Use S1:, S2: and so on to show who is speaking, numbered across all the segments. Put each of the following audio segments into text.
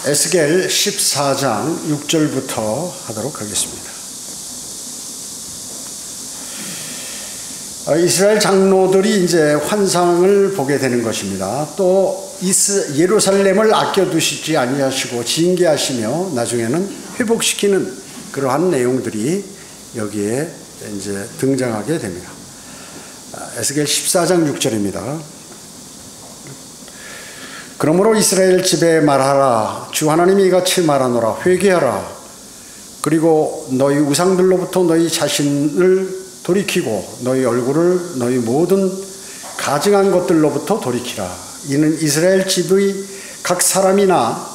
S1: 에스겔 14장 6절부터 하도록 하겠습니다. 이스라엘 장로들이 이제 환상을 보게 되는 것입니다. 또 예루살렘을 아껴두시지 아니하시고 징계하시며 나중에는 회복시키는 그러한 내용들이 여기에 이제 등장하게 됩니다. 에스겔 14장 6절입니다. 그러므로 이스라엘 집에 말하라. 주 하나님이 이같이 말하노라. 회개하라. 그리고 너희 우상들로부터 너희 자신을 돌이키고 너희 얼굴을 너희 모든 가증한 것들로부터 돌이키라. 이는 이스라엘 집의 각 사람이나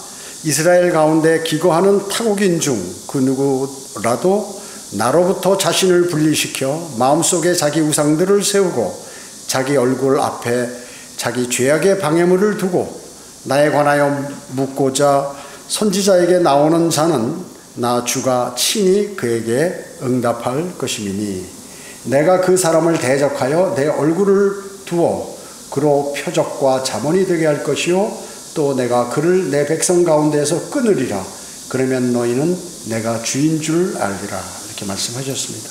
S1: 이스라엘 가운데 기거하는 타국인 중 그 누구라도 나로부터 자신을 분리시켜 마음속에 자기 우상들을 세우고 자기 얼굴 앞에 자기 죄악의 방해물을 두고 나에 관하여 묻고자 선지자에게 나오는 자는 나 주가 친히 그에게 응답할 것임이니 내가 그 사람을 대적하여 내 얼굴을 두어 그로 표적과 자본이 되게 할 것이요 또 내가 그를 내 백성 가운데에서 끊으리라. 그러면 너희는 내가 주인 줄 알리라. 이렇게 말씀하셨습니다.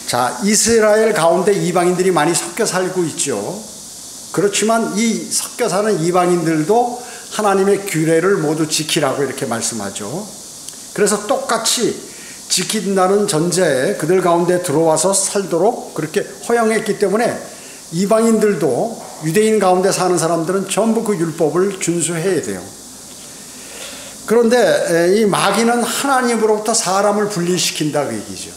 S1: 자, 이스라엘 가운데 이방인들이 많이 섞여 살고 있죠. 그렇지만 이 섞여 사는 이방인들도 하나님의 규례를 모두 지키라고 이렇게 말씀하죠. 그래서 똑같이 지킨다는 전제에 그들 가운데 들어와서 살도록 그렇게 허용했기 때문에 이방인들도 유대인 가운데 사는 사람들은 전부 그 율법을 준수해야 돼요. 그런데 이 마귀는 하나님으로부터 사람을 분리시킨다 그 얘기죠.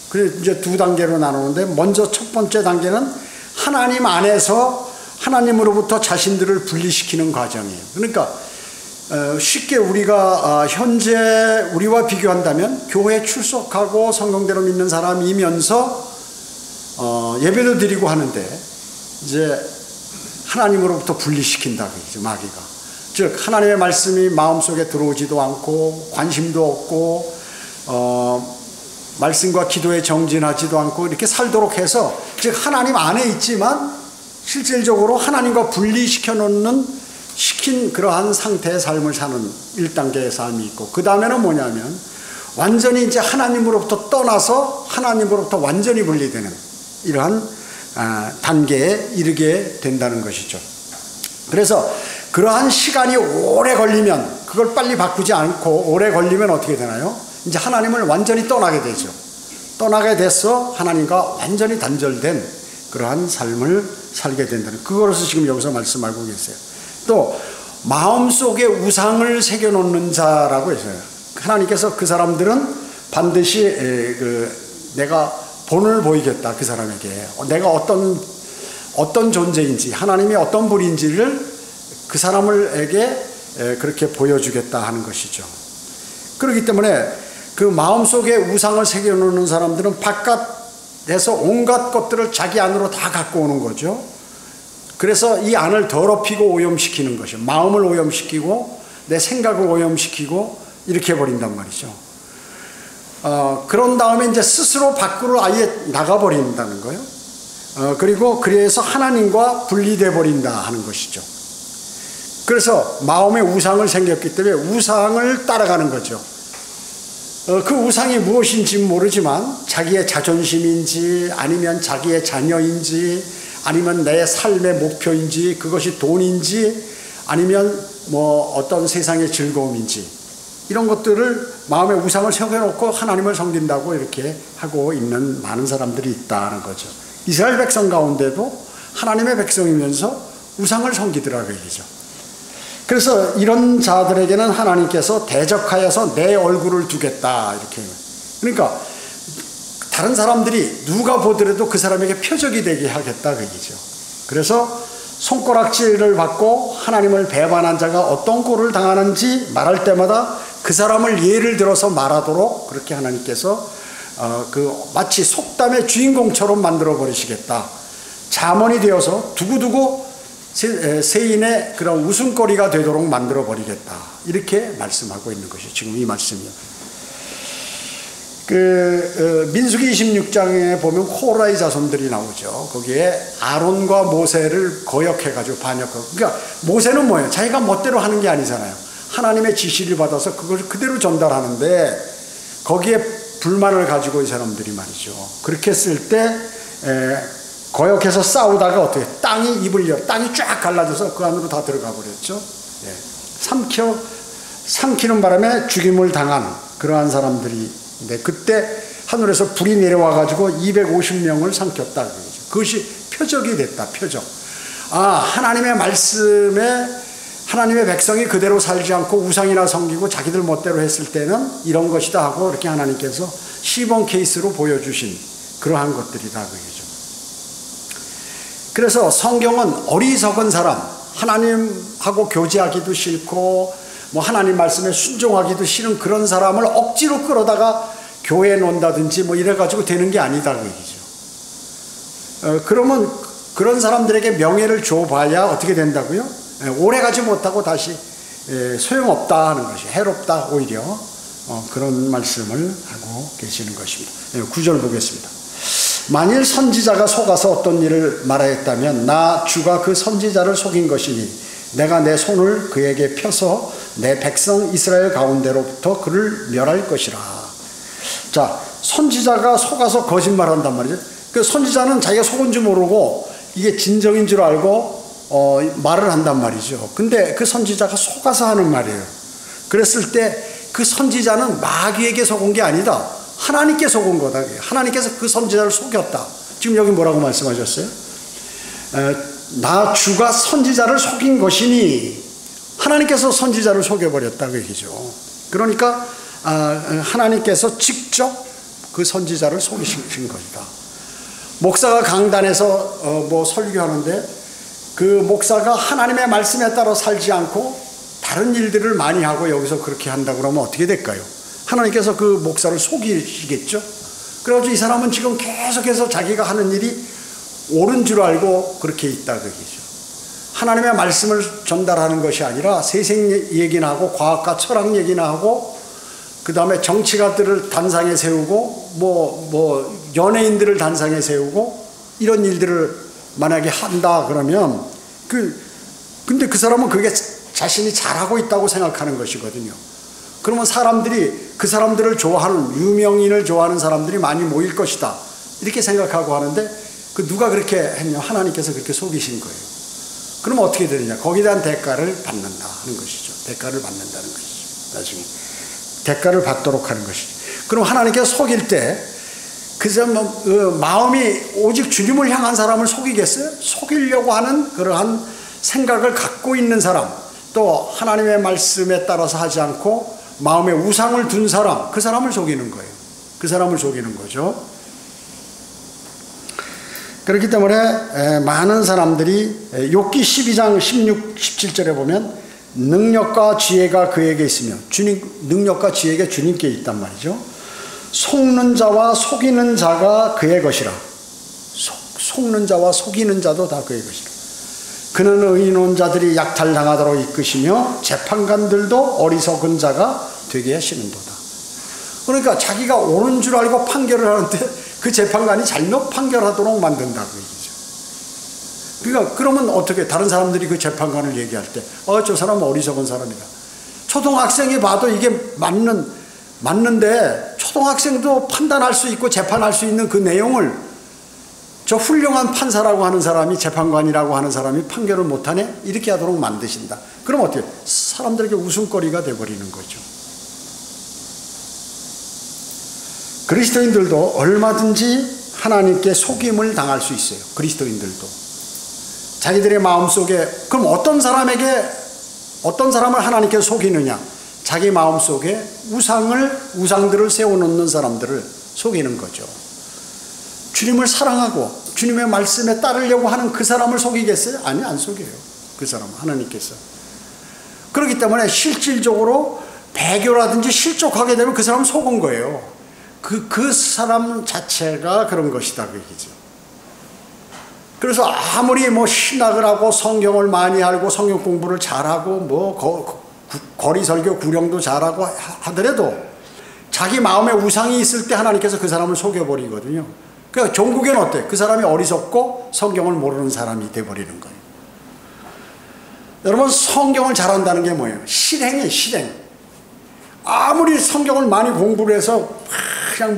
S1: 그래서 이제 두 단계로 나누는데 먼저 첫 번째 단계는 하나님 안에서 하나님으로부터 자신들을 분리시키는 과정이에요. 그러니까 쉽게 우리가 현재 우리와 비교한다면 교회에 출석하고 성경대로 믿는 사람이면서 예배도 드리고 하는데 이제 하나님으로부터 분리시킨다 그러죠. 마귀가. 즉 하나님의 말씀이 마음속에 들어오지도 않고 관심도 없고 말씀과 기도에 정진하지도 않고 이렇게 살도록 해서 즉 하나님 안에 있지만 실질적으로 하나님과 분리시켜 놓는 시킨 그러한 상태의 삶을 사는 1단계의 삶이 있고 그 다음에는 뭐냐면 완전히 이제 하나님으로부터 떠나서 하나님으로부터 완전히 분리되는 이러한 단계에 이르게 된다는 것이죠. 그래서 그러한 시간이 오래 걸리면 그걸 빨리 바꾸지 않고 오래 걸리면 어떻게 되나요? 이제 하나님을 완전히 떠나게 되죠. 떠나게 돼서 하나님과 완전히 단절된 그러한 삶을 살게 된다는 그것을 지금 여기서 말씀하고 계세요. 또 마음속에 우상을 새겨놓는 자라고 했어요. 하나님께서 그 사람들은 반드시 내가 본을 보이겠다 그 사람에게 내가 어떤 존재인지 하나님이 어떤 분인지를 그 사람에게 그렇게 보여주겠다 하는 것이죠. 그렇기 때문에 그 마음속에 우상을 새겨놓는 사람들은 바깥에서 온갖 것들을 자기 안으로 다 갖고 오는 거죠. 그래서 이 안을 더럽히고 오염시키는 것이죠. 마음을 오염시키고 내 생각을 오염시키고 이렇게 해버린단 말이죠. 그런 다음에 이제 스스로 밖으로 아예 나가버린다는 거예요. 그리고 그래서 하나님과 분리돼 버린다 하는 것이죠. 그래서 마음에 우상을 생겼기 때문에 우상을 따라가는 거죠. 그 우상이 무엇인지 모르지만 자기의 자존심인지 아니면 자기의 자녀인지 아니면 내 삶의 목표인지 그것이 돈인지 아니면 뭐 어떤 세상의 즐거움인지 이런 것들을 마음에 우상을 세워놓고 하나님을 섬긴다고 이렇게 하고 있는 많은 사람들이 있다는 거죠. 이스라엘 백성 가운데도 하나님의 백성이면서 우상을 섬기더라고요. 얘기죠. 그래서 이런 자들에게는 하나님께서 대적하여서 내 얼굴을 두겠다 이렇게. 그러니까 다른 사람들이 누가 보더라도 그 사람에게 표적이 되게 하겠다 그 얘기죠. 그래서 손가락질을 받고 하나님을 배반한 자가 어떤 꼴을 당하는지 말할 때마다 그 사람을 예를 들어서 말하도록 그렇게 하나님께서 마치 속담의 주인공처럼 만들어 버리시겠다. 잠언이 되어서 두고두고 세인의 그런 웃음거리가 되도록 만들어 버리겠다. 이렇게 말씀하고 있는 것이 지금 이 말씀이요. 민수기 26장에 보면 코라의 자손들이 나오죠. 거기에 아론과 모세를 거역해가지고 반역하고. 그러니까 모세는 뭐예요? 자기가 멋대로 하는 게 아니잖아요. 하나님의 지시를 받아서 그걸 그대로 전달하는데 거기에 불만을 가지고 이 사람들이 말이죠. 그렇게 했을 때 거역해서 싸우다가 어떻게 땅이 입을 열 땅이 쫙 갈라져서 그 안으로 다 들어가 버렸죠. 삼키는 바람에 죽임을 당한 그러한 사람들이 그때 하늘에서 불이 내려와 가지고 250명을 삼켰다. 그것이 표적이 됐다. 표적. 하나님의 말씀에 하나님의 백성이 그대로 살지 않고 우상이나 섬기고 자기들 멋대로 했을 때는 이런 것이다 하고 이렇게 하나님께서 시범 케이스로 보여주신 그러한 것들이다. 그죠. 그래서 성경은 어리석은 사람, 하나님하고 교제하기도 싫고 뭐 하나님 말씀에 순종하기도 싫은 그런 사람을 억지로 끌어다가 교회에 놓는다든지 뭐 이래가지고 되는 게 아니다. 그 얘기죠. 그러면 그런 사람들에게 명예를 줘봐야 어떻게 된다고요? 오래가지 못하고 다시 소용없다 하는 것이 해롭다 오히려 그런 말씀을 하고 계시는 것입니다. 9절 보겠습니다. 만일 선지자가 속아서 어떤 일을 말하였다면 나 주가 그 선지자를 속인 것이니 내가 내 손을 그에게 펴서 내 백성 이스라엘 가운데로부터 그를 멸할 것이라. 자, 선지자가 속아서 거짓말한단 말이죠. 그 선지자는 자기가 속은 줄 모르고 이게 진정인 줄 알고 말을 한단 말이죠. 근데 그 선지자가 속아서 하는 말이에요. 그랬을 때 그 선지자는 마귀에게 속은 게 아니다. 하나님께 속은 거다. 하나님께서 그 선지자를 속였다. 지금 여기 뭐라고 말씀하셨어요? 나 주가 선지자를 속인 것이니 하나님께서 선지자를 속여버렸다 그 얘기죠. 그러니까 하나님께서 직접 그 선지자를 속이신 것이다. 목사가 강단에서 뭐 설교하는데 그 목사가 하나님의 말씀에 따라 살지 않고 다른 일들을 많이 하고 여기서 그렇게 한다 그러면 어떻게 될까요? 하나님께서 그 목사를 속이시겠죠? 그래가지고 이 사람은 지금 계속해서 자기가 하는 일이 옳은 줄 알고 그렇게 있다 그 얘기죠. 하나님의 말씀을 전달하는 것이 아니라 세상 얘기나 하고 과학과 철학 얘기나 하고 그 다음에 정치가들을 단상에 세우고 뭐 연예인들을 단상에 세우고 이런 일들을 만약에 한다 그러면 근데 그 사람은 그게 자신이 잘하고 있다고 생각하는 것이거든요. 그러면 사람들이 그 사람들을 좋아하는 유명인을 좋아하는 사람들이 많이 모일 것이다 이렇게 생각하고 하는데 그 누가 그렇게 했냐? 하나님께서 그렇게 속이신 거예요. 그러면 어떻게 되느냐? 거기에 대한 대가를 받는다 하는 것이죠. 대가를 받는다는 것이죠. 나중에 대가를 받도록 하는 것이죠. 그럼 하나님께서 속일 때 그 사람 마음이 오직 주님을 향한 사람을 속이겠어요? 속이려고 하는 그러한 생각을 갖고 있는 사람, 또 하나님의 말씀에 따라서 하지 않고 마음에 우상을 둔 사람, 그 사람을 속이는 거예요. 그 사람을 속이는 거죠. 그렇기 때문에 많은 사람들이 욥기 12장 16, 17절에 보면 능력과 지혜가 그에게 있으며 능력과 지혜가 주님께 있단 말이죠. 속는 자와 속이는 자가 그의 것이라. 속는 자와 속이는 자도 다 그의 것이라. 그는 의인자들이 약탈당하도록 이끄시며 재판관들도 어리석은 자가 되게 하시는도다. 그러니까 자기가 옳은 줄 알고 판결을 하는데 그 재판관이 잘못 판결하도록 만든다고 얘기죠. 그러니까 그러면 어떻게 다른 사람들이 그 재판관을 얘기할 때 저 사람은 어리석은 사람이다. 초등학생이 봐도 이게 맞는데 초등학생도 판단할 수 있고 재판할 수 있는 그 내용을 저 훌륭한 판사라고 하는 사람이 재판관이라고 하는 사람이 판결을 못하네? 이렇게 하도록 만드신다. 그럼 어떻게 사람들에게 웃음거리가 돼버리는 거죠. 그리스도인들도 얼마든지 하나님께 속임을 당할 수 있어요. 그리스도인들도 자기들의 마음속에 그럼 어떤 사람을 하나님께 속이느냐? 자기 마음속에 우상들을 세워놓는 사람들을 속이는 거죠. 주님을 사랑하고 주님의 말씀에 따르려고 하는 그 사람을 속이겠어요? 아니, 안 속여요. 그 사람은 하나님께서. 그렇기 때문에 실질적으로 배교라든지 실족하게 되면 그 사람은 속은 거예요. 그 사람 자체가 그런 것이다 그 얘기죠. 그래서 아무리 신학을 하고 성경을 많이 알고 성경 공부를 잘하고 거리 설교 구령도 잘하고 하더라도 자기 마음에 우상이 있을 때 하나님께서 그 사람을 속여버리거든요. 그러니까 종국에는 어때? 그 사람이 어리석고 성경을 모르는 사람이 돼버리는 거예요. 여러분, 성경을 잘한다는 게 뭐예요? 실행이에요, 실행. 아무리 성경을 많이 공부를 해서 그냥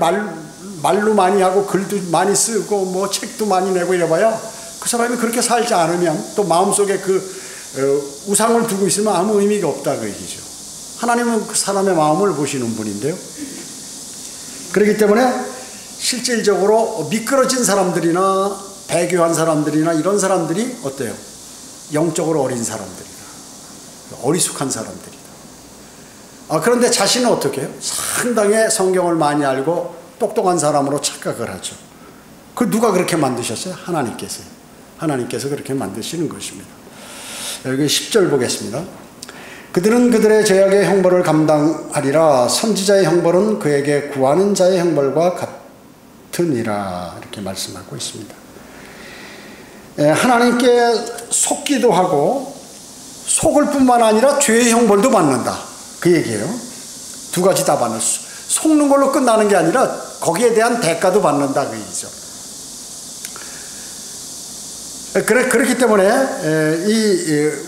S1: 말로 많이 하고 글도 많이 쓰고 뭐 책도 많이 내고 이래봐야 그 사람이 그렇게 살지 않으면 또 마음속에 우상을 두고 있으면 아무 의미가 없다 그 얘기죠. 하나님은 그 사람의 마음을 보시는 분인데요. 그렇기 때문에 실질적으로 미끄러진 사람들이나 배교한 사람들이나 이런 사람들이 어때요? 영적으로 어린 사람들이다. 어리숙한 사람들이다. 그런데 자신은 어떻게 해요? 상당히 성경을 많이 알고 똑똑한 사람으로 착각을 하죠. 그 누가 그렇게 만드셨어요? 하나님께서요. 하나님께서 그렇게 만드시는 것입니다. 여기 10절 보겠습니다. 그들은 그들의 죄악의 형벌을 감당하리라. 선지자의 형벌은 그에게 구하는 자의 형벌과 같으니라. 이렇게 말씀하고 있습니다. 하나님께 속기도 하고 속을 뿐만 아니라 죄의 형벌도 받는다. 그 얘기예요. 두 가지 다 받는. 속는 걸로 끝나는 게 아니라 거기에 대한 대가도 받는다. 그 얘기죠. 그렇기 때문에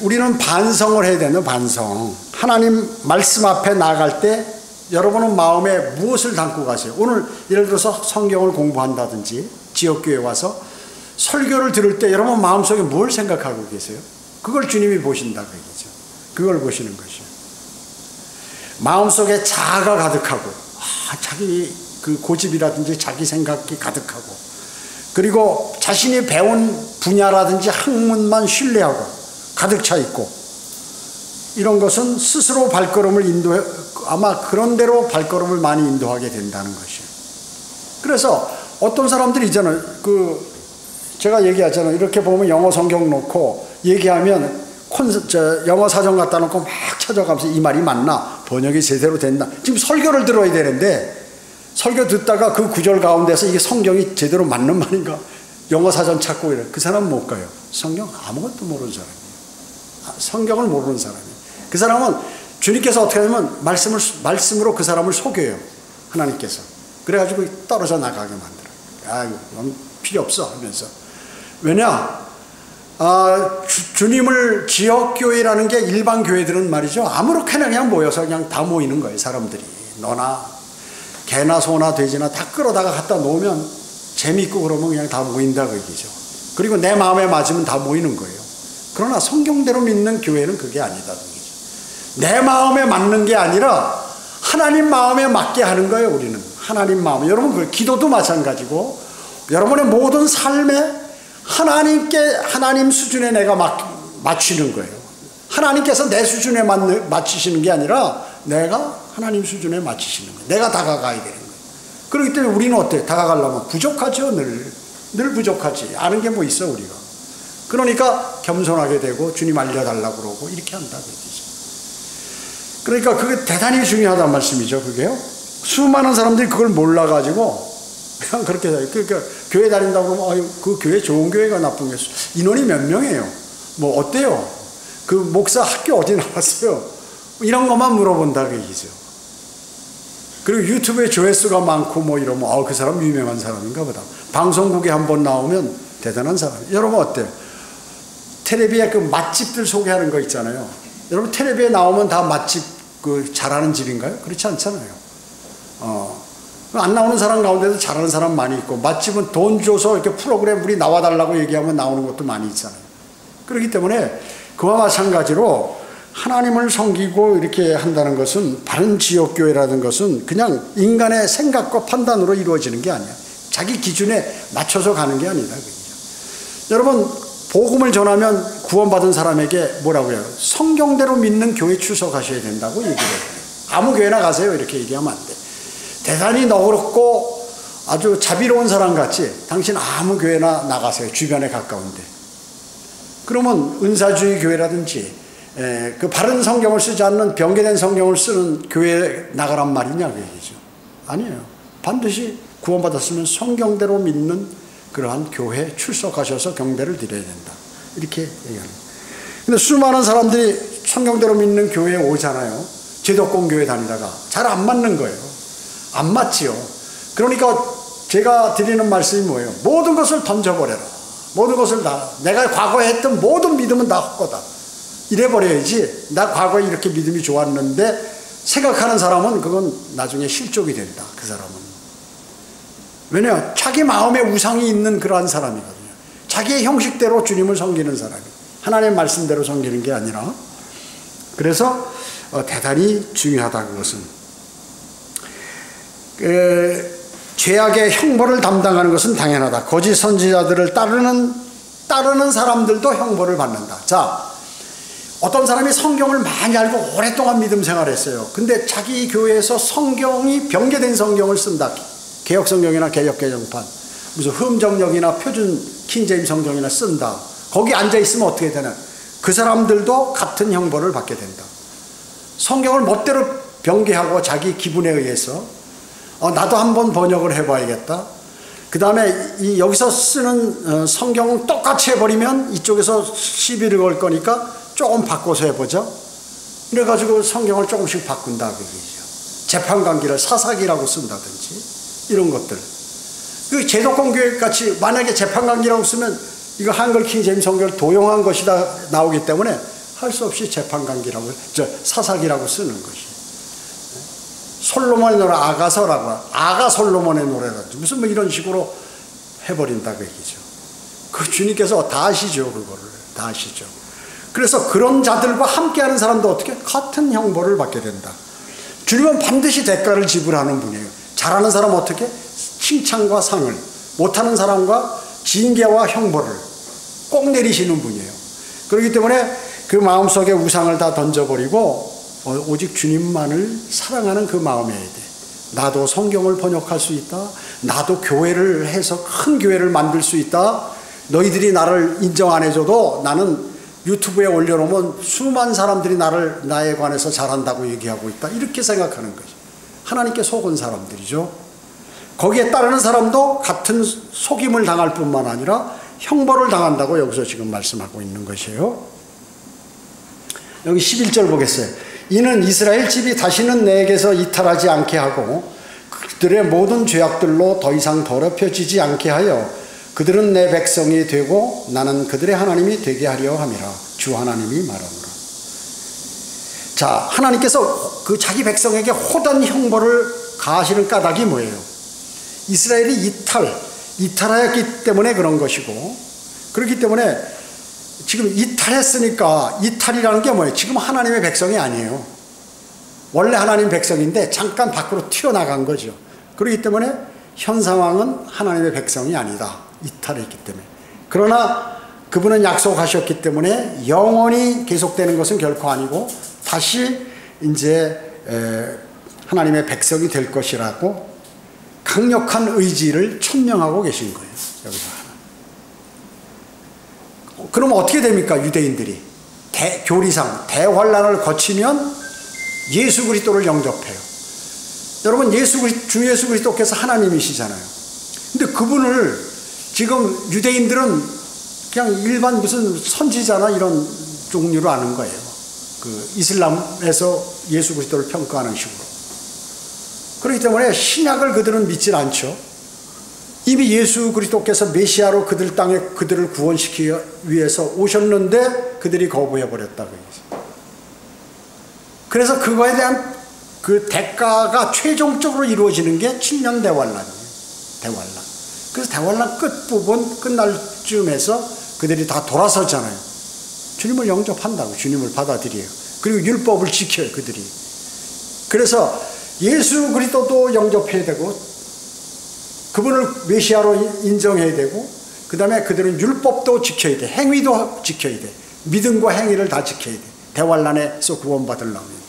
S1: 우리는 반성을 해야 되는 반성. 하나님 말씀 앞에 나아갈 때 여러분은 마음에 무엇을 담고 가세요? 오늘 예를 들어서 성경을 공부한다든지 지역교회 와서 설교를 들을 때 여러분 마음속에 뭘 생각하고 계세요? 그걸 주님이 보신다고 얘기죠. 그걸 보시는 것이에요. 마음속에 자아가 가득하고 자기 그 고집이라든지 자기 생각이 가득하고 그리고 자신이 배운 분야라든지 학문만 신뢰하고 가득 차 있고 이런 것은 스스로 발걸음을 아마 그런 대로 발걸음을 많이 인도하게 된다는 것이에요. 그래서 어떤 사람들이 있잖아요. 제가 얘기하잖아요. 이렇게 보면 영어 성경 놓고 얘기하면 영어 사전 갖다 놓고 막 찾아가면서 이 말이 맞나? 번역이 제대로 됐나? 지금 설교를 들어야 되는데 설교 듣다가 그 구절 가운데서 이게 성경이 제대로 맞는 말인가? 영어 사전 찾고 이래. 그 사람은 못 가요. 성경 아무것도 모르는 사람이에요. 성경을 모르는 사람이에요. 그 사람은 주님께서 어떻게 하냐면 말씀으로 그 사람을 속여요. 하나님께서. 그래가지고 떨어져 나가게 만들어요. 이건 필요 없어 하면서. 왜냐? 주님을 지역교회라는 게 일반 교회들은 말이죠. 아무렇게나 그냥 모여서 그냥 다 모이는 거예요. 사람들이. 너나 개나 소나 돼지나 다 끌어다가 갖다 놓으면 재미있고 그러면 그냥 다 모인다 그 얘기죠. 그리고 내 마음에 맞으면 다 모이는 거예요. 그러나 성경대로 믿는 교회는 그게 아니다 그 얘기죠. 내 마음에 맞는 게 아니라 하나님 마음에 맞게 하는 거예요. 우리는 하나님 마음. 여러분 기도도 마찬가지고 여러분의 모든 삶에 하나님 수준에 내가 맞추는 거예요. 하나님께서 내 수준에 맞추시는 게 아니라 내가 하나님 수준에 맞추시는 거예요. 내가 다가가야 되는 거예요. 그렇기 때문에 우리는 어때? 다가가려면 부족하죠. 늘 부족하지. 아는 게 뭐 있어 우리가. 그러니까 겸손하게 되고 주님 알려달라고 그러고 이렇게 한다 그러죠. 그러니까 그게 대단히 중요하다는 말씀이죠. 그게요. 수많은 사람들이 그걸 몰라가지고 그냥 그렇게 그러니까 교회 다닌다고 그러면 그 교회 좋은 교회가 나쁜 교회 인원이 몇 명이에요? 뭐 어때요? 그 목사 학교 어디 나왔어요? 이런 것만 물어본다 그 얘기죠. 그리고 유튜브에 조회수가 많고 뭐 이러면 그 사람 유명한 사람인가 보다. 방송국에 한번 나오면 대단한 사람. 여러분 어때요? 텔레비에 그 맛집들 소개하는 거 있잖아요. 여러분 텔레비에 나오면 다 맛집 잘하는 집인가요? 그렇지 않잖아요. 안 나오는 사람 가운데도 잘하는 사람 많이 있고 맛집은 돈 줘서 이렇게 프로그램 우리 나와달라고 얘기하면 나오는 것도 많이 있잖아요. 그렇기 때문에 그와 마찬가지로 하나님을 섬기고 이렇게 한다는 것은 바른 지역교회라는 것은 그냥 인간의 생각과 판단으로 이루어지는 게 아니야. 자기 기준에 맞춰서 가는 게 아니다. 여러분 복음을 전하면 구원받은 사람에게 뭐라고 해요? 성경대로 믿는 교회 출석하셔야 된다고 얘기를 해요. 아무 교회나 가세요 이렇게 얘기하면 안 돼. 대단히 너그럽고 아주 자비로운 사람 같이 당신 아무 교회나 나가세요. 주변에 가까운데. 그러면 은사주의 교회라든지 그 바른 성경을 쓰지 않는 변개된 성경을 쓰는 교회에 나가란 말이냐 그 얘기죠. 아니에요. 반드시 구원받았으면 성경대로 믿는 그러한 교회에 출석하셔서 경배를 드려야 된다. 이렇게 얘기합니다. 근데 수많은 사람들이 성경대로 믿는 교회에 오잖아요. 제도권 교회 다니다가 잘 안 맞는 거예요. 안 맞지요. 그러니까 제가 드리는 말씀이 뭐예요? 모든 것을 던져버려라. 모든 것을 다 내가 과거에 했던 모든 믿음은 다 헛거다. 이래버려야지. 나 과거에 이렇게 믿음이 좋았는데 생각하는 사람은 그건 나중에 실족이 된다. 그 사람은. 왜냐? 자기 마음에 우상이 있는 그러한 사람이거든요. 자기의 형식대로 주님을 섬기는 사람이. 하나님의 말씀대로 섬기는 게 아니라. 그래서 대단히 중요하다 그것은. 죄악의 형벌을 담당하는 것은 당연하다. 거짓 선지자들을 따르는 사람들도 형벌을 받는다. 자, 어떤 사람이 성경을 많이 알고 오랫동안 믿음 생활했어요. 근데 자기 교회에서 성경이 변개된 성경을 쓴다. 개혁 성경이나 개역 개정판, 무슨 흠정역이나 표준 킹제임 성경이나 쓴다. 거기 앉아 있으면 어떻게 되나? 그 사람들도 같은 형벌을 받게 된다. 성경을 멋대로 변개하고 자기 기분에 의해서 나도 한번 번역을 해봐야겠다. 그 다음에 여기서 쓰는 성경은 똑같이 해버리면 이쪽에서 시비를 걸 거니까 조금 바꿔서 해보자. 그래가지고 성경을 조금씩 바꾼다 그 얘기죠. 재판관계를 사사기라고 쓴다든지 이런 것들. 그 제도권교회 같이 만약에 재판관계라고 쓰면 이거 한글 킹제임 성경을 도용한 것이다 나오기 때문에 할 수 없이 재판관계라고 사사기라고 쓰는 것이. 솔로몬의 노래 아가서라고 아가 솔로몬의 노래라든지 무슨 뭐 이런 식으로 해버린다 그 얘기죠. 그 주님께서 다 아시죠. 그거를 다 아시죠. 그래서 그런 자들과 함께하는 사람도 어떻게 같은 형벌을 받게 된다. 주님은 반드시 대가를 지불하는 분이에요. 잘하는 사람 어떻게 칭찬과 상을, 못하는 사람과 징계와 형벌을 꼭 내리시는 분이에요. 그렇기 때문에 그 마음속에 우상을 다 던져버리고 오직 주님만을 사랑하는 그 마음이어야 돼. 나도 성경을 번역할 수 있다. 나도 교회를 해서 큰 교회를 만들 수 있다. 너희들이 나를 인정 안 해줘도 나는 유튜브에 올려놓으면 수많은 사람들이 나에 관해서 잘한다고 얘기하고 있다. 이렇게 생각하는 거죠. 하나님께 속은 사람들이죠. 거기에 따르는 사람도 같은 속임을 당할 뿐만 아니라 형벌을 당한다고 여기서 지금 말씀하고 있는 것이에요. 여기 11절 보겠어요. 이는 이스라엘 집이 다시는 내게서 이탈하지 않게 하고 그들의 모든 죄악들로 더 이상 더럽혀지지 않게 하여 그들은 내 백성이 되고 나는 그들의 하나님이 되게 하려 함이라. 주 하나님이 말하노라. 자, 하나님께서 그 자기 백성에게 호단 형벌을 가하시는 까닭이 뭐예요? 이스라엘이 이탈하였기 때문에 그런 것이고, 그렇기 때문에 지금 이탈했으니까, 이탈이라는 게 뭐예요? 지금 하나님의 백성이 아니에요. 원래 하나님 백성인데 잠깐 밖으로 튀어나간 거죠. 그렇기 때문에 현 상황은 하나님의 백성이 아니다. 이탈했기 때문에. 그러나 그분은 약속하셨기 때문에 영원히 계속되는 것은 결코 아니고 다시 이제 하나님의 백성이 될 것이라고 강력한 의지를 천명하고 계신 거예요. 여기서. 그러면 어떻게 됩니까? 유대인들이 교리상 대환란을 거치면 예수 그리스도를 영접해요. 여러분, 주 예수 그리스도께서 하나님이시잖아요. 근데 그분을 지금 유대인들은 그냥 일반 무슨 선지자나 이런 종류로 아는 거예요. 그 이슬람에서 예수 그리스도를 평가하는 식으로. 그렇기 때문에 신약을 그들은 믿질 않죠. 이미 예수 그리스도께서 메시아로 그들 땅에 그들을 구원시키기 위해서 오셨는데 그들이 거부해버렸다고 얘기했어요. 그래서 그거에 대한 그 대가가 최종적으로 이루어지는 게 7년 대환란이에요. 대환란. 그래서 대환란 끝부분 끝날 쯤에서 그들이 다 돌아서잖아요. 주님을 영접한다고. 주님을 받아들여요. 그리고 율법을 지켜요. 그들이. 그래서 예수 그리스도도 영접해야 되고 그분을 메시아로 인정해야 되고 그 다음에 그들은 율법도 지켜야 돼. 행위도 지켜야 돼. 믿음과 행위를 다 지켜야 돼. 대환란에서 구원받으려면.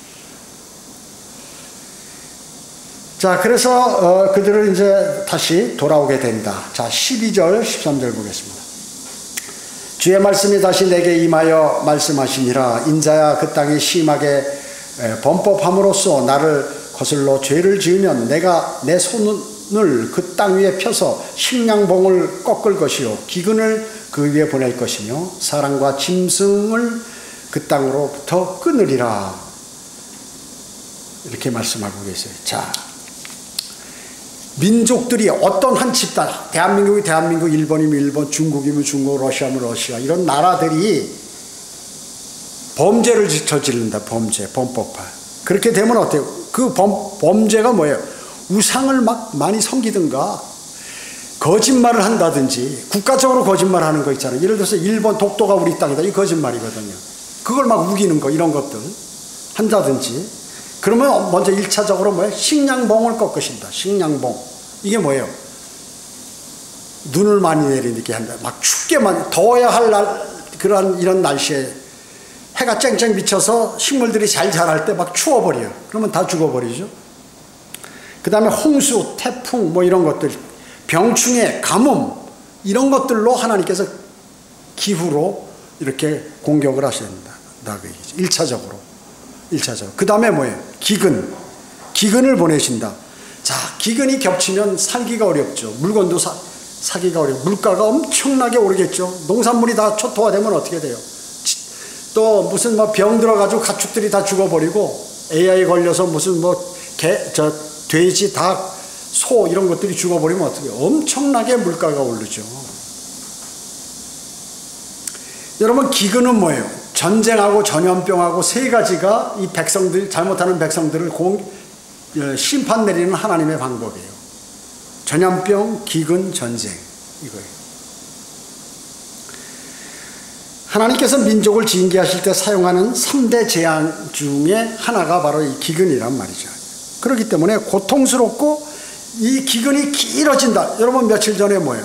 S1: 자, 그래서 그들은 이제 다시 돌아오게 된다. 자, 12절 13절 보겠습니다. 주의 말씀이 다시 내게 임하여 말씀하시니라. 인자야, 그 땅이 심하게 범법함으로써 나를 거슬러 죄를 지으면 내가 내 손을 그 땅 위에 펴서 식량봉을 꺾을 것이요 기근을 그 위에 보낼 것이며 사람과 짐승을 그 땅으로부터 끊으리라. 이렇게 말씀하고 계세요. 자, 민족들이 어떤 한 집단, 대한민국이 대한민국, 일본이면 일본, 중국이면 중국, 러시아면 러시아, 이런 나라들이 범죄를 저지른다. 범법화. 그렇게 되면 어때요? 그 범죄가 뭐예요? 우상을 막 많이 섬기든가 거짓말을 한다든지 국가적으로 거짓말하는 거 있잖아요. 예를 들어서 일본 독도가 우리 땅이다. 이 거짓말이거든요. 그걸 막 우기는 거 이런 것들 한다든지 그러면 먼저 1차적으로 뭐예요? 식량봉을 꺾으신다. 식량봉. 이게 뭐예요? 눈을 많이 내리게 한다. 막 춥게만 더워야 할 그런 이런 날씨에 해가 쨍쨍 비쳐서 식물들이 잘 자랄 때 막 추워버려요. 그러면 다 죽어버리죠. 그 다음에 홍수, 태풍 뭐 이런 것들, 병충해, 가뭄 이런 것들로 하나님께서 기후로 이렇게 공격을 하셔야 된다. 그 얘기죠. 1차적으로. 그 다음에 뭐예요? 기근을 보내신다. 자, 기근이 겹치면 살기가 어렵죠. 물건도 사기가 어렵고 물가가 엄청나게 오르겠죠. 농산물이 다 초토화되면 어떻게 돼요? 또 무슨 뭐 병 들어가지고 가축들이 다 죽어버리고 AI 걸려서 무슨 뭐 돼지, 닭, 소 이런 것들이 죽어버리면 어떻게 해요? 엄청나게 물가가 오르죠. 여러분 기근은 뭐예요? 전쟁하고 전염병하고 세 가지가 이 백성들 잘못하는 백성들을 심판 내리는 하나님의 방법이에요. 전염병, 기근, 전쟁 이거예요. 하나님께서 민족을 징계하실 때 사용하는 3대 재앙 중에 하나가 바로 이 기근이란 말이죠. 그렇기 때문에 고통스럽고 이 기근이 길어진다. 여러분 며칠 전에 뭐예요?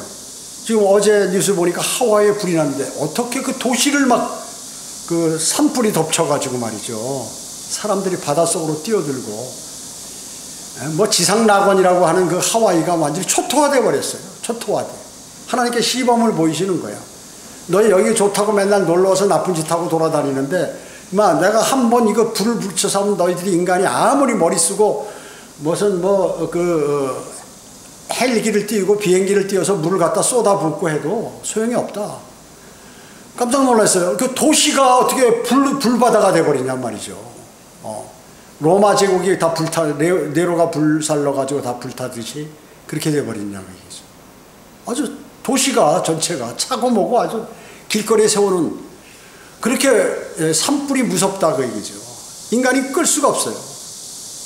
S1: 지금 어제 뉴스 보니까 하와이에 불이 났는데 어떻게 그 도시를 막 그 산불이 덮쳐가지고 말이죠. 사람들이 바닷속으로 뛰어들고 뭐 지상낙원이라고 하는 그 하와이가 완전히 초토화돼 버렸어요. 초토화돼. 하나님께 시범을 보이시는 거야. 너희 여기 좋다고 맨날 놀러와서 나쁜 짓 하고 돌아다니는데 내가 한번 이거 불을 붙여서 하면 너희들이 인간이 아무리 머리 쓰고 무슨 헬기를 띄우고 비행기를 띄워서 물을 갖다 쏟아붓고 해도 소용이 없다. 깜짝 놀랐어요. 그 도시가 어떻게 불바다가 돼버리냔 말이죠. 로마 제국이 다 네로가 불살러가지고 다 불타듯이 그렇게 돼버리냐고 얘기죠. 아주 도시가 전체가 차고 뭐고 아주 길거리에 세우는 그렇게 산불이 무섭다 그 얘기죠. 인간이 끌 수가 없어요.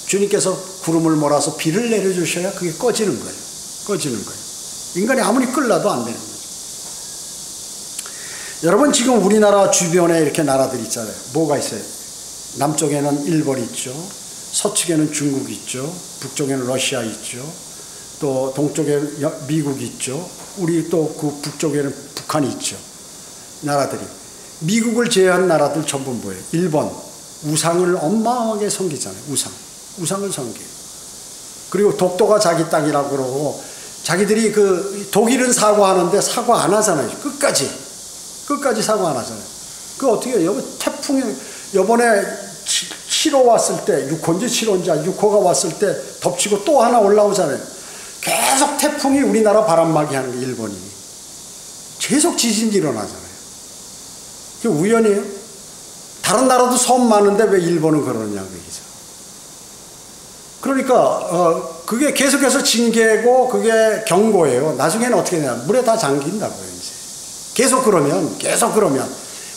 S1: 주님께서 구름을 몰아서 비를 내려주셔야 그게 꺼지는 거예요. 인간이 아무리 끌라도 안 되는 거죠. 여러분 지금 우리나라 주변에 이렇게 나라들 있잖아요. 뭐가 있어요? 남쪽에는 일본 있죠. 서쪽에는 중국 있죠. 북쪽에는 러시아 있죠. 또 동쪽에 미국 있죠. 우리 또 그 북쪽에는 북한이 있죠. 나라들이. 미국을 제외한 나라들 전부 뭐예요? 일본. 우상을 어마어마하게 섬기잖아요. 우상을 섬겨요. 그리고 독도가 자기 땅이라고 그러고 자기들이 독일은 사과하는데 사과 안 하잖아요. 끝까지 사과 안 하잖아요. 그 어떻게 해요? 태풍이 요번에 7호 왔을 때 6호인지 7호인지 6호가 왔을 때 덮치고 또 하나 올라오잖아요. 계속 태풍이 우리나라 바람막이 하는 게 일본이. 계속 지진이 일어나잖아요. 그게 우연이에요? 다른 나라도 섬 많은데 왜 일본은 그러느냐고 얘기죠. 그러니까 그게 계속해서 징계고 그게 경고예요. 나중에는 어떻게 되냐? 물에 다 잠긴다고요. 이제 계속 그러면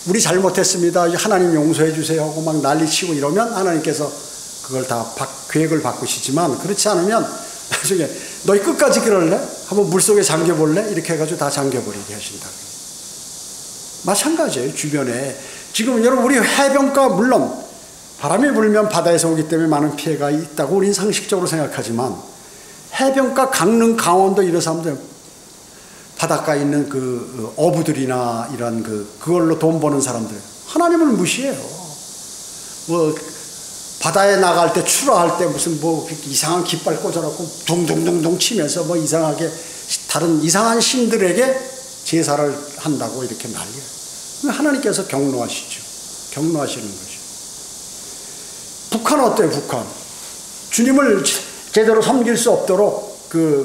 S1: 우리 잘못했습니다. 하나님 용서해 주세요 하고 막 난리치고 이러면 하나님께서 그걸 다 계획을 바꾸시지만 그렇지 않으면 나중에 너희 끝까지 그럴래? 한번 물속에 잠겨볼래? 이렇게 해가지고 다 잠겨버리게 하신다. 마찬가지예요. 주변에 지금 여러분 우리 해변가 물론 바람이 불면 바다에서 오기 때문에 많은 피해가 있다고 우리는 상식적으로 생각하지만 해변가 강릉 강원도 이런 사람들 바닷가에 있는 그 어부들이나 이런 그걸로 돈 버는 사람들 하나님을 무시해요. 뭐 바다에 나갈 때 출하할 때 무슨 뭐 이상한 깃발 꽂아놓고 둥둥둥둥 치면서 뭐 이상하게 다른 이상한 신들에게 제사를 한다고 이렇게 난리예요. 하나님께서 경노하시는 거죠. 북한 어때요? 북한 주님을 제대로 섬길 수 없도록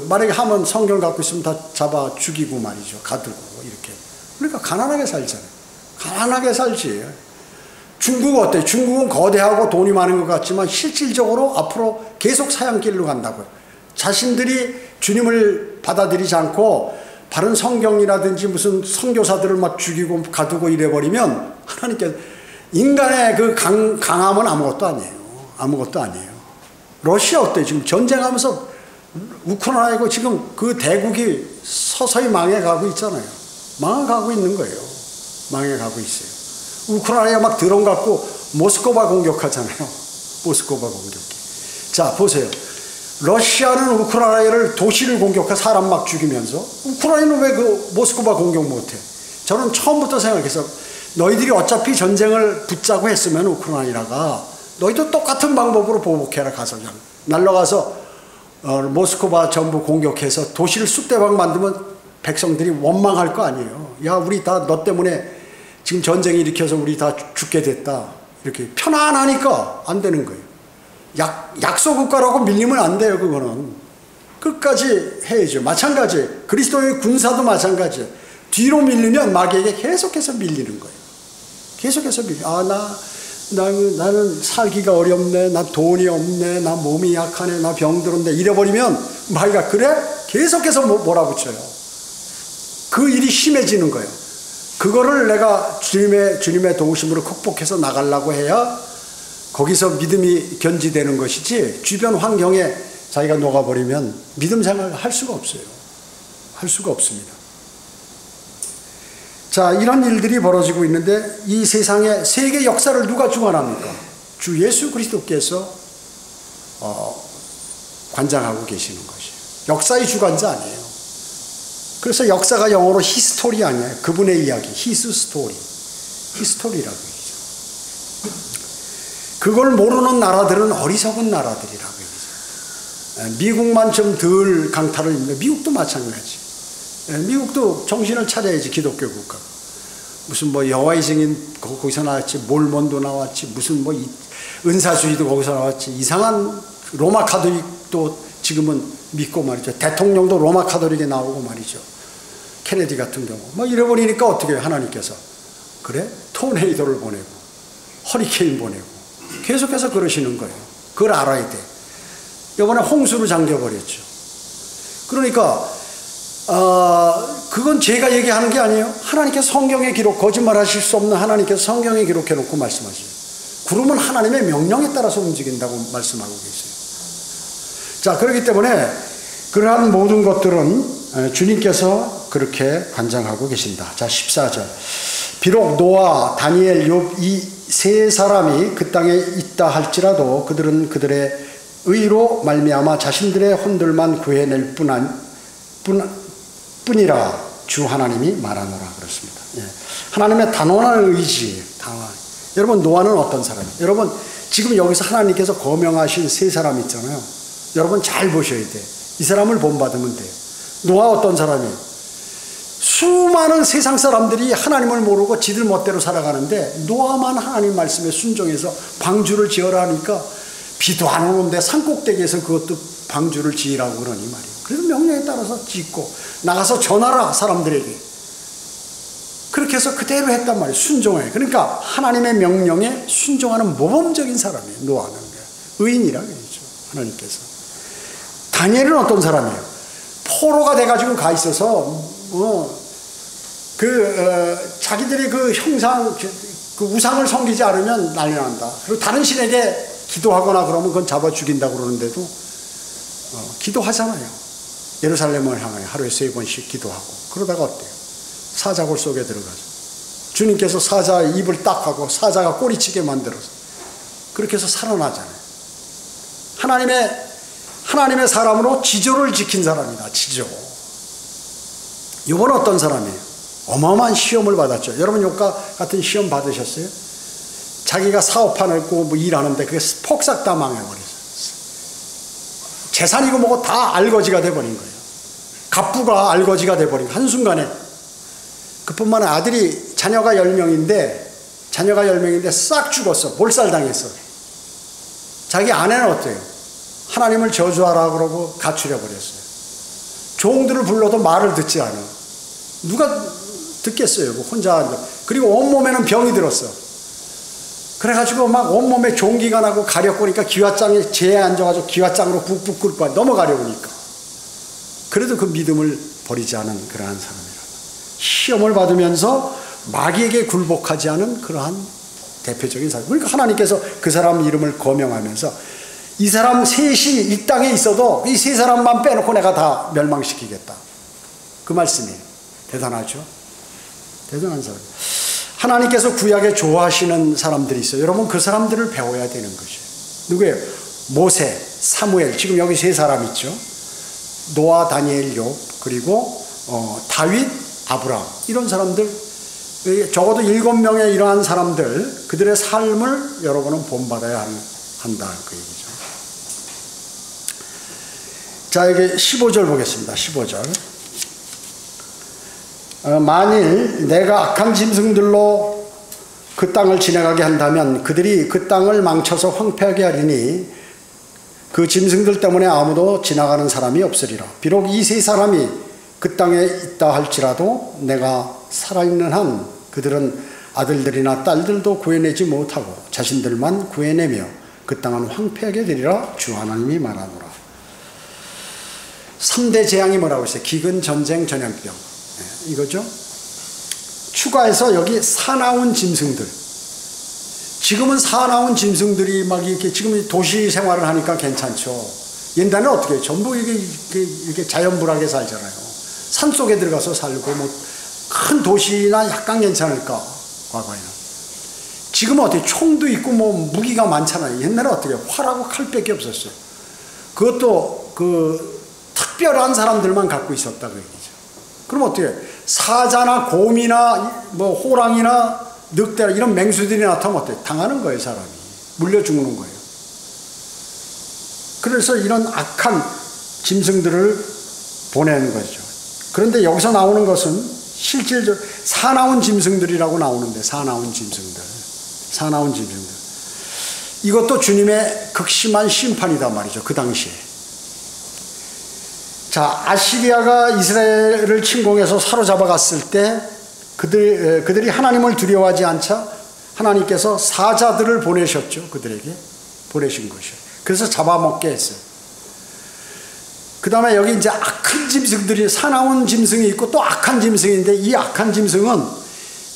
S1: 만약에 하면 성경 갖고 있으면 다 잡아 죽이고 말이죠. 가두고 이렇게. 그러니까 가난하게 살잖아요. 가난하게 살지. 중국 어때요? 중국은 거대하고 돈이 많은 것 같지만 실질적으로 앞으로 계속 사양길로 간다고요. 자신들이 주님을 받아들이지 않고 바른 성경이라든지 무슨 선교사들을 막 죽이고 가두고 이래버리면 하나님께 인간의 그 강함은 아무것도 아니에요. 아무것도 아니에요. 러시아 어때? 지금 전쟁하면서 우크라이나고 지금 그 대국이 서서히 망해가고 있잖아요. 망해가고 있는 거예요. 망해가고 있어요. 우크라이나 막 드론 갖고 모스크바 공격하잖아요. 모스크바 공격기. 자, 보세요. 러시아는 우크라이나를 도시를 공격해 사람 막 죽이면서 우크라이나는 왜 그 모스크바 공격 못해? 저는 처음부터 생각해서 너희들이 어차피 전쟁을 붙자고 했으면 우크라이나가 너희도 똑같은 방법으로 보복해라. 가서 그냥 날라가서 모스크바 전부 공격해서 도시를 쑥대박 만들면 백성들이 원망할 거 아니에요. 야, 우리 다 너 때문에 지금 전쟁 일으켜서 우리 다 죽게 됐다. 이렇게 편안하니까 안 되는 거예요. 약소국가라고 밀리면 안 돼요. 그거는 끝까지 해야죠. 마찬가지 그리스도의 군사도 마찬가지예요. 뒤로 밀리면 마귀에게 계속해서 밀리는 거예요. 계속해서 나는 살기가 어렵네, 나 돈이 없네, 나 몸이 약하네, 나 병들었네 이래버리면 마귀가 그래? 계속해서 몰아붙여요. 그 일이 심해지는 거예요. 그거를 내가 주님의 도우심으로 극복해서 나가려고 해야 거기서 믿음이 견지되는 것이지, 주변 환경에 자기가 녹아버리면 믿음 생활을 할 수가 없어요. 할 수가 없습니다. 자, 이런 일들이 벌어지고 있는데 이 세상의 세계 역사를 누가 주관합니까? 주 예수 그리스도께서 관장하고 계시는 것이에요. 역사의 주관자 아니에요. 그래서 역사가 영어로 히스토리 아니에요. 그분의 이야기, 히스 스토리, 히스토리라고 얘기죠. 그걸 모르는 나라들은 어리석은 나라들이라고 얘기죠. 미국만 좀 덜 강타를 입는데 미국도 마찬가지. 미국도 정신을 차려야지. 기독교 국가. 무슨 뭐 여호와의 증인 거기서 나왔지, 몰몬도 나왔지, 무슨 뭐 은사주의도 거기서 나왔지, 이상한 로마 카톨릭도 지금은 믿고 말이죠. 대통령도 로마 카톨릭에 나오고 말이죠. 케네디 같은 경우 뭐 이래버리니까 어떻게 해요? 하나님께서 그래? 토네이도를 보내고 허리케인 보내고 계속해서 그러시는 거예요. 그걸 알아야 돼. 이번에 홍수로 잠겨버렸죠. 그러니까 그건 제가 얘기하는 게 아니에요. 하나님께서 성경에 기록, 거짓말하실 수 없는 하나님께서 성경에 기록해놓고 말씀하시죠. 구름은 하나님의 명령에 따라서 움직인다고 말씀하고 계세요. 자, 그렇기 때문에 그러한 모든 것들은 주님께서 그렇게 관장하고 계신다. 자, 14절. 비록 노아, 다니엘, 욥 이 세 사람이 그 땅에 있다 할지라도 그들은 그들의 의로 말미암아 자신들의 혼들만 구해낼 뿐이라 주 하나님이 말하노라 그렇습니다. 예. 하나님의 단호한 의지, 여러분 노아는 어떤 사람이에요? 여러분 지금 여기서 하나님께서 거명하신 세 사람 있잖아요. 여러분 잘 보셔야 돼요. 이 사람을 본받으면 돼요. 노아 어떤 사람이에요? 수많은 세상 사람들이 하나님을 모르고 지들 멋대로 살아가는데 노아만 하나님 말씀에 순종해서 방주를 지어라 하니까 비도 안 오는데 산꼭대기에서 그것도 방주를 지으라고 그러니 말이에요. 그래서 명령에 따라서 짓고 나가서 전하라 사람들에게. 그렇게 해서 그대로 했단 말이에요. 순종해. 그러니까 하나님의 명령에 순종하는 모범적인 사람이에요. 노아는 의인이라고 그러죠. 하나님께서. 다니엘은 어떤 사람이에요? 포로가 돼가지고 가 있어서 자기들이 그 형상, 그 우상을 섬기지 않으면 난리 난다. 그리고 다른 신에게 기도하거나 그러면 그건 잡아 죽인다고 그러는데도 기도하잖아요. 예루살렘을 향하여 하루에 3번씩 기도하고. 그러다가 어때요? 사자골 속에 들어가죠. 주님께서 사자의 입을 딱 하고 사자가 꼬리치게 만들어서 그렇게 해서 살아나잖아요. 하나님의 사람으로 지조를 지킨 사람이다. 지조. 이번 어떤 사람이에요? 어마어마한 시험을 받았죠. 여러분 욥과 같은 시험 받으셨어요? 자기가 사업하는 뭐 일하는데 그게 폭삭 다 망해버렸어요. 재산이고 뭐고 다 알거지가 돼버린 거예요. 갑부가 알거지가 돼버린 거예요. 한순간에. 그뿐만 아니라 자녀가 10명인데 싹 죽었어. 몰살당했어. 자기 아내는 어때요? 하나님을 저주하라 그러고 가출해 버렸어요. 종들을 불러도 말을 듣지 않아. 누가 듣겠어요? 혼자. 그리고 온몸에는 병이 들었어. 그래가지고 막 온몸에 종기가 나고 가렵고니까 기와장에 재에 앉아가지고 기와장으로 북북 끓고 넘어가려고 하니까. 그래도 그 믿음을 버리지 않은 그러한 사람이라. 시험을 받으면서 마귀에게 굴복하지 않은 그러한 대표적인 사람. 그러니까 하나님께서 그 사람 이름을 거명하면서 이 사람 셋이 이 땅에 있어도 이 세 사람만 빼놓고 내가 다 멸망시키겠다. 그 말씀이에요. 대단하죠? 대단한 사람. 하나님께서 구약에 좋아하시는 사람들이 있어요. 여러분 그 사람들을 배워야 되는 거죠. 누구예요? 모세, 사무엘, 지금 여기 세 사람 있죠. 노아, 다니엘, 욥, 그리고 다윗, 아브라함, 이런 사람들, 적어도 7명의 이러한 사람들, 그들의 삶을 여러분은 본받아야 한다 그 얘기죠. 자, 여기 15절 보겠습니다. 15절. 만일 내가 악한 짐승들로 그 땅을 지나가게 한다면 그들이 그 땅을 망쳐서 황폐하게 하리니 그 짐승들 때문에 아무도 지나가는 사람이 없으리라. 비록 이 세 사람이 그 땅에 있다 할지라도 내가 살아있는 한 그들은 아들들이나 딸들도 구해내지 못하고 자신들만 구해내며 그 땅은 황폐하게 되리라. 주 하나님이 말하노라. 3대 재앙이 뭐라고 했어요? 기근, 전쟁, 전염병. 이거죠. 추가해서 여기 사나운 짐승들. 지금은 사나운 짐승들이 막 이렇게 지금 도시 생활을 하니까 괜찮죠. 옛날에는 어떻게 해요? 전부 이렇게 자연불하게 살잖아요. 산 속에 들어가서 살고 뭐 큰 도시나 약간 괜찮을까 과거에는. 지금은 어떻게 총도 있고 뭐 무기가 많잖아요. 옛날에 어떻게 활하고 칼밖에 없었어요. 그것도 그 특별한 사람들만 갖고 있었다 그 얘기죠. 그럼 어떻게 사자나 곰이나 뭐 호랑이나 늑대나 이런 맹수들이 나타나면 어때요? 당하는 거예요. 사람이 물려 죽는 거예요. 그래서 이런 악한 짐승들을 보내는 거죠. 그런데 여기서 나오는 것은 실질적으로 사나운 짐승들이라고 나오는데, 사나운 짐승들, 이것도 주님의 극심한 심판이단 말이죠. 그 당시에. 자, 아시리아가 이스라엘을 침공해서 사로잡아 갔을 때 그들이 하나님을 두려워하지 않자 하나님께서 사자들을 보내셨죠. 그들에게 보내신 것이요. 그래서 잡아먹게 했어요. 그 다음에 여기 이제 악한 짐승들이, 사나운 짐승이 있고 또 악한 짐승인데, 이 악한 짐승은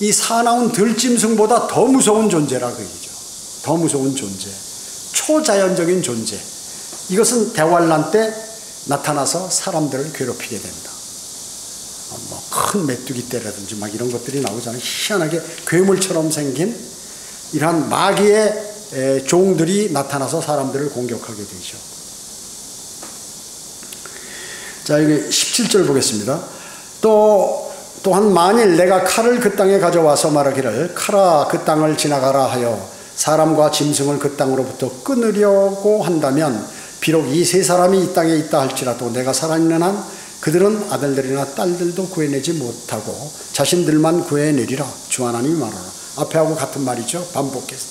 S1: 이 사나운 들짐승보다 더 무서운 존재라 그 얘기죠. 더 무서운 존재, 초자연적인 존재. 이것은 대환란 때 나타나서 사람들을 괴롭히게 된다. 뭐 큰 메뚜기 떼라든지 막 이런 것들이 나오잖아요. 희한하게 괴물처럼 생긴 이러한 마귀의 종들이 나타나서 사람들을 공격하게 되죠. 자, 여기 17절 보겠습니다. 또한 만일 내가 칼을 그 땅에 가져와서 말하기를 칼아 그 땅을 지나가라 하여 사람과 짐승을 그 땅으로부터 끊으려고 한다면 비록 이 세 사람이 이 땅에 있다 할지라도 내가 살아있는 한 그들은 아들들이나 딸들도 구해내지 못하고 자신들만 구해내리라. 주 하나님이 말하라. 앞에하고 같은 말이죠. 반복해서.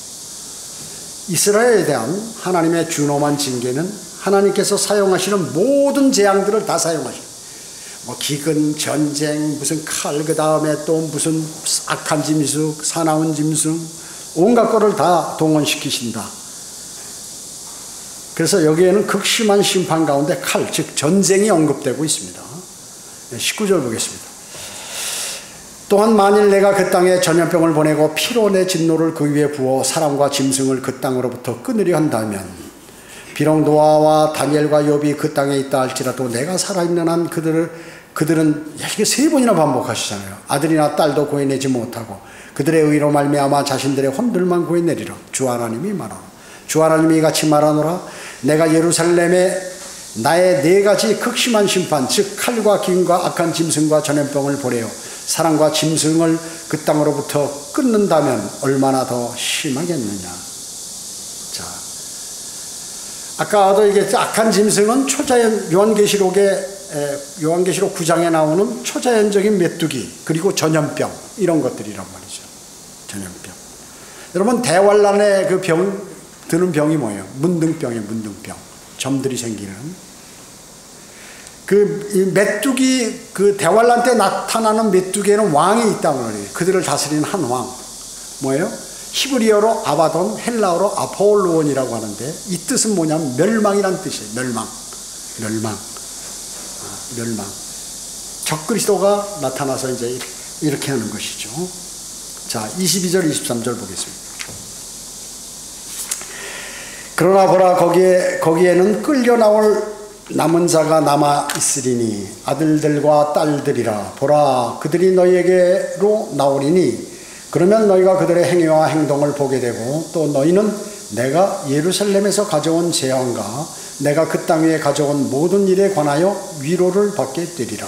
S1: 이스라엘에 대한 하나님의 준엄한 징계는 하나님께서 사용하시는 모든 재앙들을 다 사용하셔요. 뭐 기근, 전쟁, 무슨 칼, 그 다음에 또 무슨 악한 짐승, 사나운 짐승, 온갖 거를 다 동원시키신다. 그래서 여기에는 극심한 심판 가운데 칼, 즉 전쟁이 언급되고 있습니다. 19절 보겠습니다. 또한 만일 내가 그 땅에 전염병을 보내고 피로 내 진노를 그 위에 부어 사람과 짐승을 그 땅으로부터 끊으려 한다면 비록 노아와 다니엘과 욥이 그 땅에 있다 할지라도 내가 살아있는 한 그들은 이게 3번이나 반복하시잖아요. 아들이나 딸도 구해내지 못하고 그들의 의로 말미암아 자신들의 혼들만 구해내리라. 주 하나님이 말하노라. 주 하나님이 이같이 말하노라. 내가 예루살렘에 나의 4가지 극심한 심판, 즉 칼과 기근과 악한 짐승과 전염병을 보내어 사람과 짐승을 그 땅으로부터 끊는다면 얼마나 더 심하겠느냐. 자, 아까도 얘기했죠. 악한 짐승은 초자연, 요한계시록 9장에 나오는 초자연적인 메뚜기, 그리고 전염병, 이런 것들이란 말이죠. 전염병. 여러분, 대환란에 그 드는 병이 뭐예요? 문둥병이에요. 문둥병. 점들이 생기는. 이 메뚜기, 그 대환란 때 나타나는 메뚜기에는 왕이 있다고 그래요. 그들을 다스리는 한 왕. 뭐예요? 히브리어로 아바돈, 헬라어로 아폴로온이라고 하는데, 이 뜻은 뭐냐면 멸망이란 뜻이에요. 멸망. 적그리스도가 나타나서 이제 이렇게 하는 것이죠. 자, 22절, 23절 보겠습니다. 그러나 보라 거기에는 끌려 나올 남은 자가 남아 있으리니 아들들과 딸들이라. 보라 그들이 너희에게로 나오리니 그러면 너희가 그들의 행위와 행동을 보게 되고 또 너희는 내가 예루살렘에서 가져온 재앙과 내가 그 땅 위에 가져온 모든 일에 관하여 위로를 받게 되리라.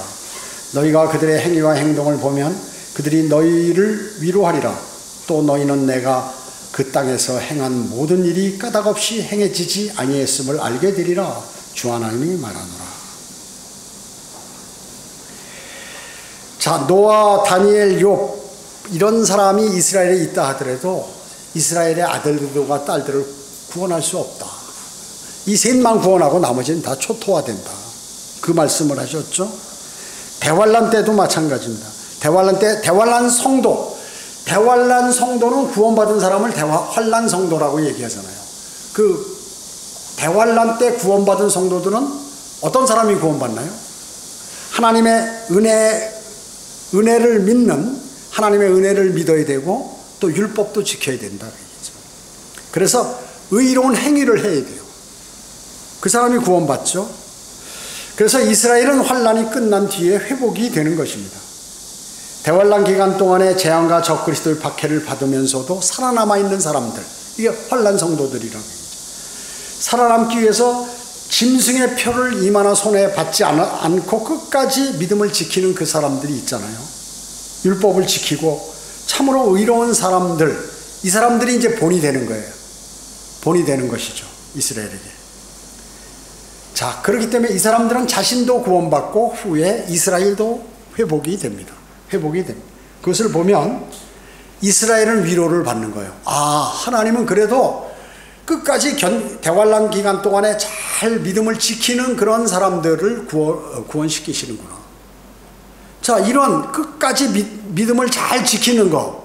S1: 너희가 그들의 행위와 행동을 보면 그들이 너희를 위로하리라. 또 너희는 내가 그 땅에서 행한 모든 일이 까닭없이 행해지지 아니했음을 알게 되리라. 주 하나님이 말하노라. 자, 노아, 다니엘, 욥 이런 사람이 이스라엘에 있다 하더라도 이스라엘의 아들들과 딸들을 구원할 수 없다. 이 셋만 구원하고 나머지는 다 초토화된다. 그 말씀을 하셨죠. 대환란 때도 마찬가지입니다. 대환란 때 대환란 성도는 구원받은 사람을 환란 성도라고 얘기하잖아요. 그 대환란 때 구원받은 성도들은 어떤 사람이 구원받나요? 하나님의 은혜를 믿는, 하나님의 은혜를 믿어야 되고 또 율법도 지켜야 된다. 그래서 의로운 행위를 해야 돼요. 그 사람이 구원받죠. 그래서 이스라엘은 환란이 끝난 뒤에 회복이 되는 것입니다. 대환란 기간 동안에 재앙과 적그리스도의 박해를 받으면서도 살아남아 있는 사람들, 이게 환란 성도들이라고 합니다. 살아남기 위해서 짐승의 표를 이마나 손에 받지 않고 끝까지 믿음을 지키는 그 사람들이 있잖아요. 율법을 지키고 참으로 의로운 사람들, 이 사람들이 이제 본이 되는 거예요. 본이 되는 것이죠, 이스라엘에게. 자, 그렇기 때문에 이 사람들은 자신도 구원받고 후에 이스라엘도 회복이 됩니다. 회복이 됩니다. 그것을 보면 이스라엘은 위로를 받는 거예요. 아, 하나님은 그래도 끝까지 대환란 기간 동안에 잘 믿음을 지키는 그런 사람들을 구원시키시는구나. 자, 이런 끝까지 믿음을 잘 지키는 것,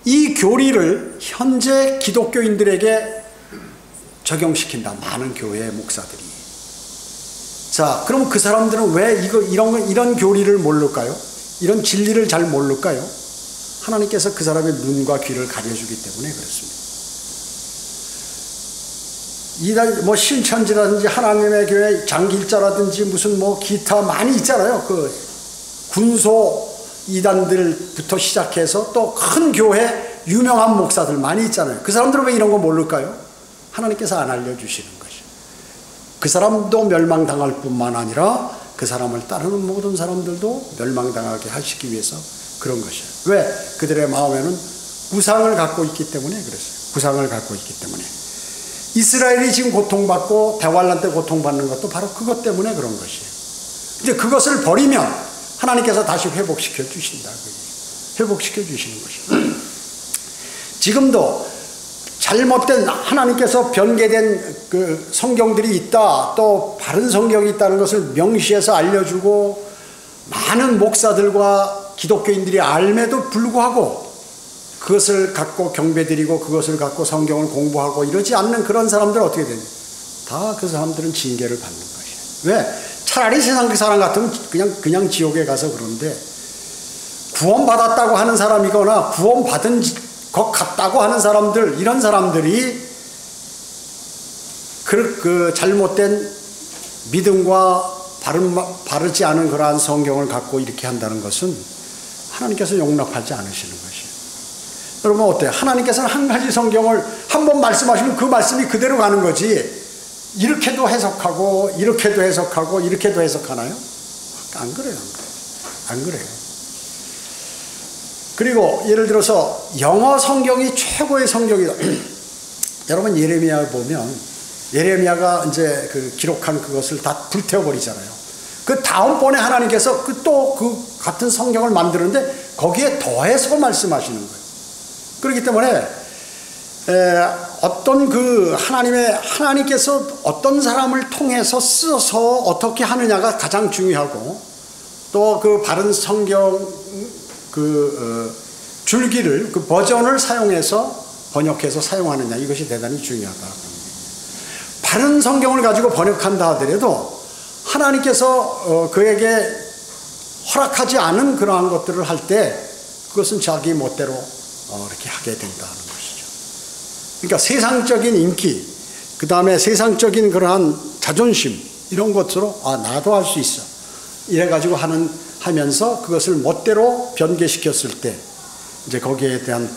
S1: 이 교리를 현재 기독교인들에게 적용시킨다. 많은 교회 목사들이. 자, 그럼 그 사람들은 왜 이런 교리를 모를까요? 이런 진리를 잘 모를까요? 하나님께서 그 사람의 눈과 귀를 가려주기 때문에 그렇습니다. 뭐 신천지라든지 하나님의 교회 장길자라든지 무슨 뭐 기타 많이 있잖아요. 그 군소 이단들부터 시작해서 또 큰 교회 유명한 목사들 많이 있잖아요. 그 사람들은 왜 이런 거 모를까요? 하나님께서 안 알려주시는 것이에요. 그 사람도 멸망당할 뿐만 아니라 그 사람을 따르는 모든 사람들도 멸망당하게 하시기 위해서 그런 것이에요. 왜? 그들의 마음에는 우상을 갖고 있기 때문에 그랬어요. 우상을 갖고 있기 때문에. 이스라엘이 지금 고통받고 대환란 때 고통받는 것도 바로 그것 때문에 그런 것이에요. 이제 그것을 버리면 하나님께서 다시 회복시켜 주신다. 회복시켜 주시는 것이에요. 지금도 잘못된, 하나님께서 변개된 그 성경들이 있다, 또 바른 성경이 있다는 것을 명시해서 알려주고 많은 목사들과 기독교인들이 알매도 불구하고 그것을 갖고 경배드리고 그것을 갖고 성경을 공부하고 이러지 않는 그런 사람들은 어떻게 됩니까? 다 그 사람들은 징계를 받는 것이에요. 왜? 차라리 세상 그 사람 같으면 그냥 지옥에 가서 그런데, 구원받았다고 하는 사람이거나 구원받은 것 같다고 하는 사람들, 이런 사람들이 그 잘못된 믿음과 바르지 않은 그러한 성경을 갖고 이렇게 한다는 것은 하나님께서 용납하지 않으시는 것이에요. 여러분 어때요? 하나님께서는 한 가지 성경을 한 번 말씀하시면 그 말씀이 그대로 가는 거지, 이렇게도 해석하고 이렇게도 해석하고 이렇게도 해석하나요? 안 그래요. 안 그래요. 그리고 예를 들어서 영어 성경이 최고의 성경이다. 여러분 예레미야 보면 예레미야가 이제 그 기록한 그것을 다 불태워버리잖아요. 그 다음번에 하나님께서 또 그 같은 성경을 만드는데 거기에 더해서 말씀하시는 거예요. 그렇기 때문에 어떤 그 하나님께서 어떤 사람을 통해서 써서 어떻게 하느냐가 가장 중요하고, 또 그 바른 성경 줄기를, 그 버전을 사용해서 번역해서 사용하느냐, 이것이 대단히 중요하다. 바른 성경을 가지고 번역한다 하더라도 하나님께서 그에게 허락하지 않은 그러한 것들을 할 때 그것은 자기 멋대로 이렇게 하게 된다는 것이죠. 그러니까 세상적인 인기, 그 다음에 세상적인 그러한 자존심 이런 것으로 나도 할 수 있어 이래가지고 하면서 그것을 멋대로 변개시켰을 때 이제 거기에 대한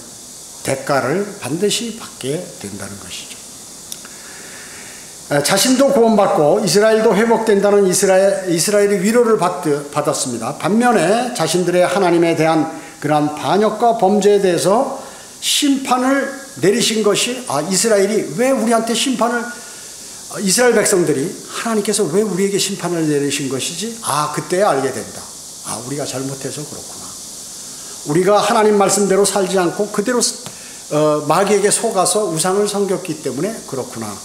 S1: 대가를 반드시 받게 된다는 것이죠. 자신도 구원받고 이스라엘도 회복된다는 이스라엘이 위로를 받았습니다. 반면에 자신들의 하나님에 대한 그러한 반역과 범죄에 대해서 심판을 내리신 것이 이스라엘이 왜 우리한테 이스라엘 백성들이 하나님께서 왜 우리에게 심판을 내리신 것이지? 그때야 알게 된다. 우리가 잘못해서 그렇구나. 우리가 하나님 말씀대로 살지 않고 그대로 마귀에게 속아서 우상을 섬겼기 때문에 그렇구나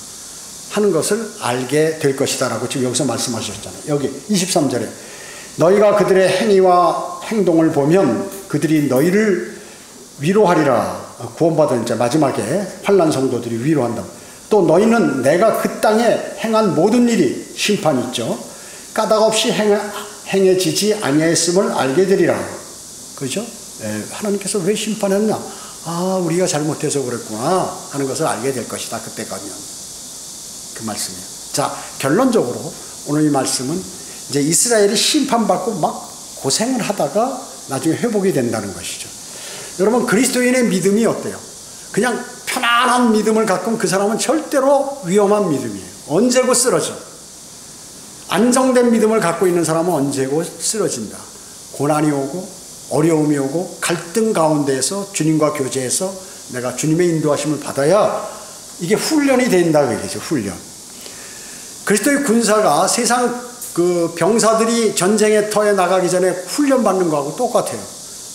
S1: 하는 것을 알게 될 것이다 라고 지금 여기서 말씀하셨잖아요. 여기 23절에 너희가 그들의 행위와 행동을 보면 그들이 너희를 위로하리라. 구원받은 이제 마지막에 환난 성도들이 위로한다. 또 너희는 내가 그 땅에 행한 모든 일이 심판이 있죠. 까닭 없이 행해지지 아니하였음을 알게 되리라. 그렇죠? 하나님께서 왜 심판했나? 우리가 잘못해서 그랬구나 하는 것을 알게 될 것이다. 그때 가면. 그 말씀이에요. 자, 결론적으로 오늘 이 말씀은 이제 이스라엘이 심판받고 막 고생을 하다가 나중에 회복이 된다는 것이죠. 여러분, 그리스도인의 믿음이 어때요? 그냥 편안한 믿음을 갖고 그 사람은 절대로 위험한 믿음이에요. 언제고 쓰러져. 안정된 믿음을 갖고 있는 사람은 언제고 쓰러진다. 고난이 오고 어려움이 오고 갈등 가운데에서 주님과 교제해서 내가 주님의 인도하심을 받아야 이게 훈련이 된다 그러죠. 훈련. 그리스도의 군사가 세상 그 병사들이 전쟁의 터에 나가기 전에 훈련 받는 거하고 똑같아요.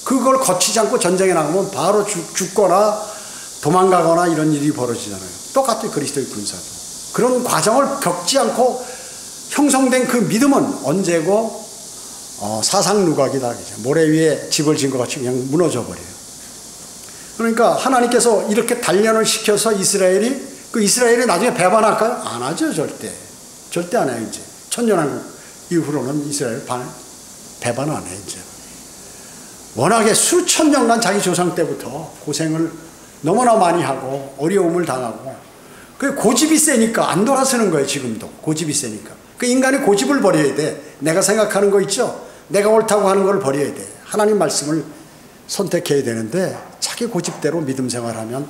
S1: 그걸 거치지 않고 전쟁에 나가면 바로 죽거나 도망가거나 이런 일이 벌어지잖아요. 똑같아요. 그리스도의 군사도. 그런 과정을 겪지 않고 형성된 그 믿음은 언제고 사상누각이다. 모래 위에 집을 지은 것 같이 그냥 무너져 버려요. 그러니까 하나님께서 이렇게 단련을 시켜서 이스라엘이 나중에 배반할까요? 안 하죠. 절대 안 해요. 이제 천년왕국 이후로는 이스라엘 배반 안 해요. 이제 워낙에 수천 년간 자기 조상 때부터 고생을 너무나 많이 하고 어려움을 당하고 그 고집이 세니까 안 돌아서는 거예요. 지금도 고집이 세니까. 그 인간이 고집을 버려야 돼. 내가 생각하는 거 있죠? 내가 옳다고 하는 걸 버려야 돼. 하나님 말씀을 선택해야 되는데 자기 고집대로 믿음 생활하면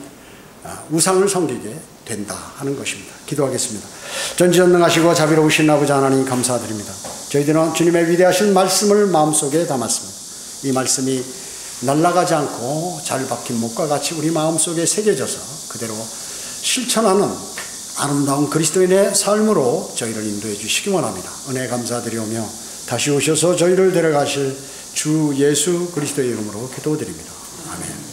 S1: 우상을 섬기게 된다 하는 것입니다. 기도하겠습니다. 전지전능하시고 자비로우신 아버지 하나님 감사드립니다. 저희들은 주님의 위대하신 말씀을 마음속에 담았습니다. 이 말씀이 날아가지 않고 잘 박힌 목과 같이 우리 마음속에 새겨져서 그대로 실천하는 아름다운 그리스도인의 삶으로 저희를 인도해 주시기 원합니다. 은혜 감사드리오며 다시 오셔서 저희를 데려가실 주 예수 그리스도의 이름으로 기도드립니다. 아멘.